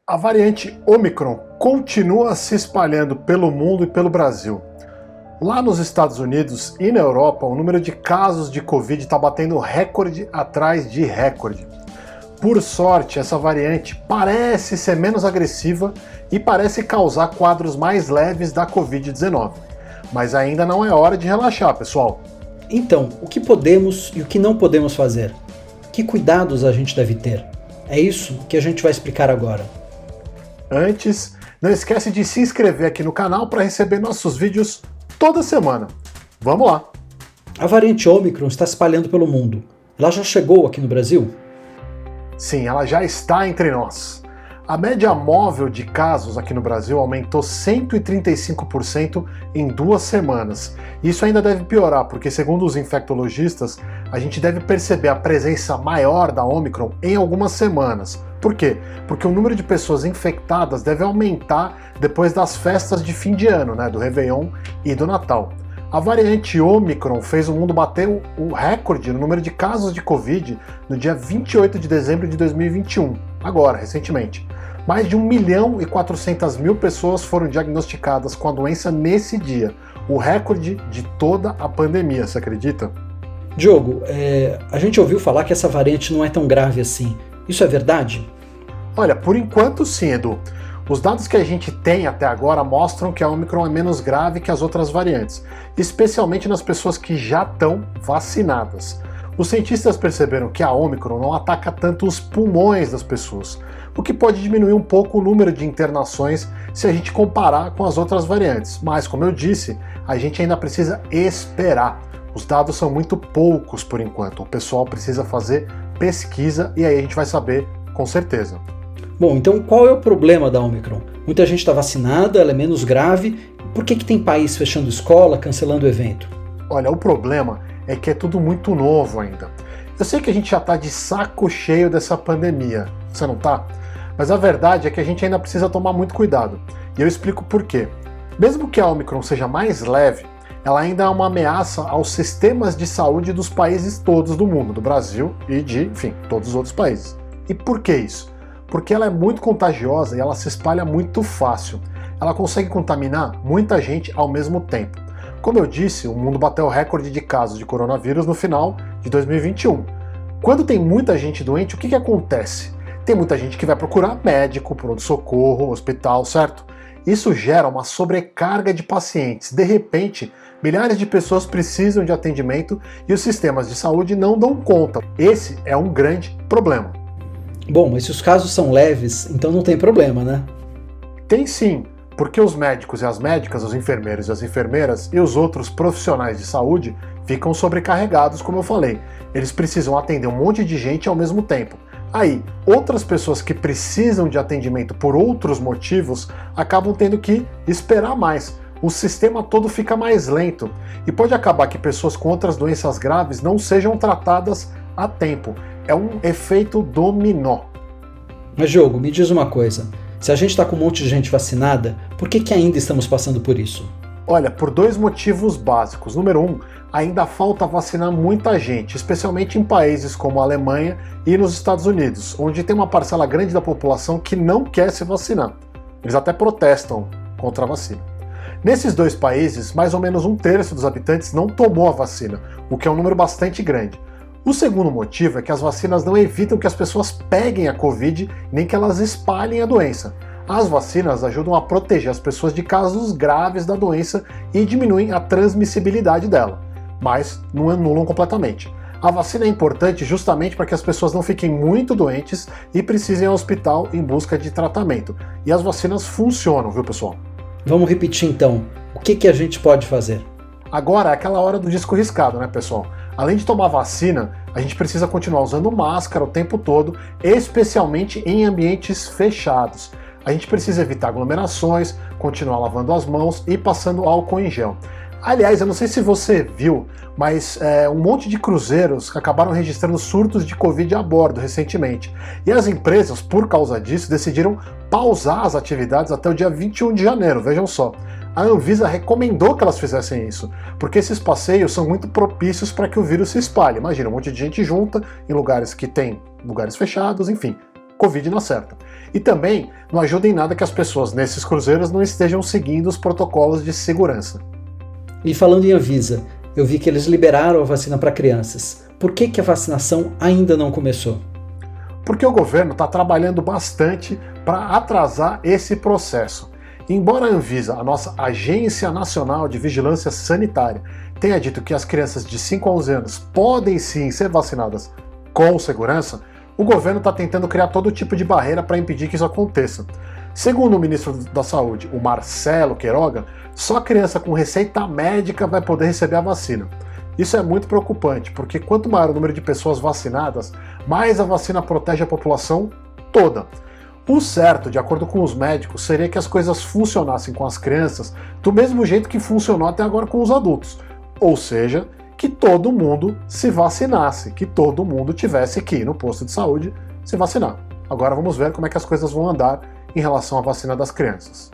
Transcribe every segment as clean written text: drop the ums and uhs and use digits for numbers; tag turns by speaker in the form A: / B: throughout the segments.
A: A variante Ômicron continua se espalhando pelo mundo e pelo Brasil. Lá nos Estados Unidos e na Europa, o número de casos de Covid está batendo recorde atrás de recorde. Por sorte, essa variante parece ser menos agressiva e parece causar quadros mais leves da Covid-19. Mas ainda não é hora de relaxar, pessoal.
B: Então, o que podemos e o que não podemos fazer? Que cuidados a gente deve ter? É isso que a gente vai explicar agora.
A: Antes, não esquece de se inscrever aqui no canal para receber nossos vídeos toda semana. Vamos lá!
B: A variante Ômicron está se espalhando pelo mundo. Ela já chegou aqui no Brasil?
A: Sim, ela já está entre nós. A média móvel de casos aqui no Brasil aumentou 135% em 2 semanas. Isso ainda deve piorar, porque segundo os infectologistas, a gente deve perceber a presença maior da Ômicron em algumas semanas. Por quê? Porque o número de pessoas infectadas deve aumentar depois das festas de fim de ano, do Réveillon e do Natal. A variante Ômicron fez o mundo bater o recorde no número de casos de Covid no dia 28 de dezembro de 2021, agora, recentemente. Mais de 1.400.000 pessoas foram diagnosticadas com a doença nesse dia, o recorde de toda a pandemia, você acredita?
B: Diogo, a gente ouviu falar que essa variante não é tão grave assim. Isso é verdade?
A: Olha, por enquanto sim, Edu. Os dados que a gente tem até agora mostram que a Ômicron é menos grave que as outras variantes, especialmente nas pessoas que já estão vacinadas. Os cientistas perceberam que a Ômicron não ataca tanto os pulmões das pessoas, o que pode diminuir um pouco o número de internações se a gente comparar com as outras variantes. Mas, como eu disse, a gente ainda precisa esperar. Os dados são muito poucos por enquanto, o pessoal precisa fazer pesquisa e aí a gente vai saber com certeza.
B: Bom, então qual é o problema da Ômicron? Muita gente está vacinada, ela é menos grave. Por que tem país fechando escola, cancelando o evento?
A: Olha, o problema é que é tudo muito novo ainda. Eu sei que a gente já está de saco cheio dessa pandemia, você não tá? Mas a verdade é que a gente ainda precisa tomar muito cuidado. E eu explico por quê. Mesmo que a Ômicron seja mais leve, ela ainda é uma ameaça aos sistemas de saúde dos países todos do mundo, do Brasil e de, todos os outros países. E por que isso? Porque ela é muito contagiosa e ela se espalha muito fácil. Ela consegue contaminar muita gente ao mesmo tempo. Como eu disse, o mundo bateu o recorde de casos de coronavírus no final de 2021. Quando tem muita gente doente, o que acontece? Tem muita gente que vai procurar médico, pronto-socorro, hospital, certo? Isso gera uma sobrecarga de pacientes. De repente, milhares de pessoas precisam de atendimento e os sistemas de saúde não dão conta. Esse é um grande problema.
B: Bom, mas se os casos são leves, então não tem problema, né?
A: Tem sim, porque os médicos e as médicas, os enfermeiros e as enfermeiras e os outros profissionais de saúde ficam sobrecarregados, como eu falei. Eles precisam atender um monte de gente ao mesmo tempo. Aí, outras pessoas que precisam de atendimento por outros motivos acabam tendo que esperar mais. O sistema todo fica mais lento e pode acabar que pessoas com outras doenças graves não sejam tratadas a tempo. É um efeito dominó.
B: Mas, Diogo, me diz uma coisa. Se a gente está com um monte de gente vacinada, por que ainda estamos passando por isso?
A: Olha, por 2 motivos básicos. Número 1, ainda falta vacinar muita gente, especialmente em países como a Alemanha e nos Estados Unidos, onde tem uma parcela grande da população que não quer se vacinar. Eles até protestam contra a vacina. Nesses 2 países, mais ou menos 1/3 dos habitantes não tomou a vacina, o que é um número bastante grande. O segundo motivo é que as vacinas não evitam que as pessoas peguem a Covid, nem que elas espalhem a doença. As vacinas ajudam a proteger as pessoas de casos graves da doença e diminuem a transmissibilidade dela, mas não anulam completamente. A vacina é importante justamente para que as pessoas não fiquem muito doentes e precisem ir ao hospital em busca de tratamento. E as vacinas funcionam, viu, pessoal?
B: Vamos repetir então. O que a gente pode fazer?
A: Agora é aquela hora do disco riscado, pessoal? Além de tomar vacina, a gente precisa continuar usando máscara o tempo todo, especialmente em ambientes fechados. A gente precisa evitar aglomerações, continuar lavando as mãos e passando álcool em gel. Aliás, eu não sei se você viu, mas um monte de cruzeiros acabaram registrando surtos de Covid a bordo recentemente. E as empresas, por causa disso, decidiram pausar as atividades até o dia 21 de janeiro, vejam só. A Anvisa recomendou que elas fizessem isso, porque esses passeios são muito propícios para que o vírus se espalhe. Imagina, um monte de gente junta em lugares que tem lugares fechados, enfim, Covid não acerta. E também não ajuda em nada que as pessoas nesses cruzeiros não estejam seguindo os protocolos de segurança.
B: E falando em Anvisa, eu vi que eles liberaram a vacina para crianças. Por que a vacinação ainda não começou?
A: Porque o governo está trabalhando bastante para atrasar esse processo. Embora a Anvisa, a nossa Agência Nacional de Vigilância Sanitária, tenha dito que as crianças de 5 a 11 anos podem sim ser vacinadas com segurança, o governo está tentando criar todo tipo de barreira para impedir que isso aconteça. Segundo o ministro da Saúde, o Marcelo Queiroga, só criança com receita médica vai poder receber a vacina. Isso é muito preocupante, porque quanto maior o número de pessoas vacinadas, mais a vacina protege a população toda. O certo, de acordo com os médicos, seria que as coisas funcionassem com as crianças do mesmo jeito que funcionou até agora com os adultos. Ou seja, que todo mundo se vacinasse, que todo mundo tivesse que ir no posto de saúde se vacinar. Agora vamos ver como é que as coisas vão andar em relação à vacina das crianças.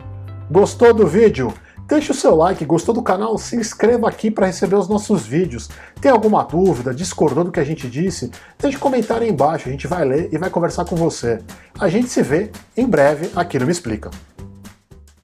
A: Gostou do vídeo? Deixe o seu like, gostou do canal? Se inscreva aqui para receber os nossos vídeos. Tem alguma dúvida, discordou do que a gente disse? Deixe um comentário aí embaixo, a gente vai ler e vai conversar com você. A gente se vê em breve aqui no Me Explica.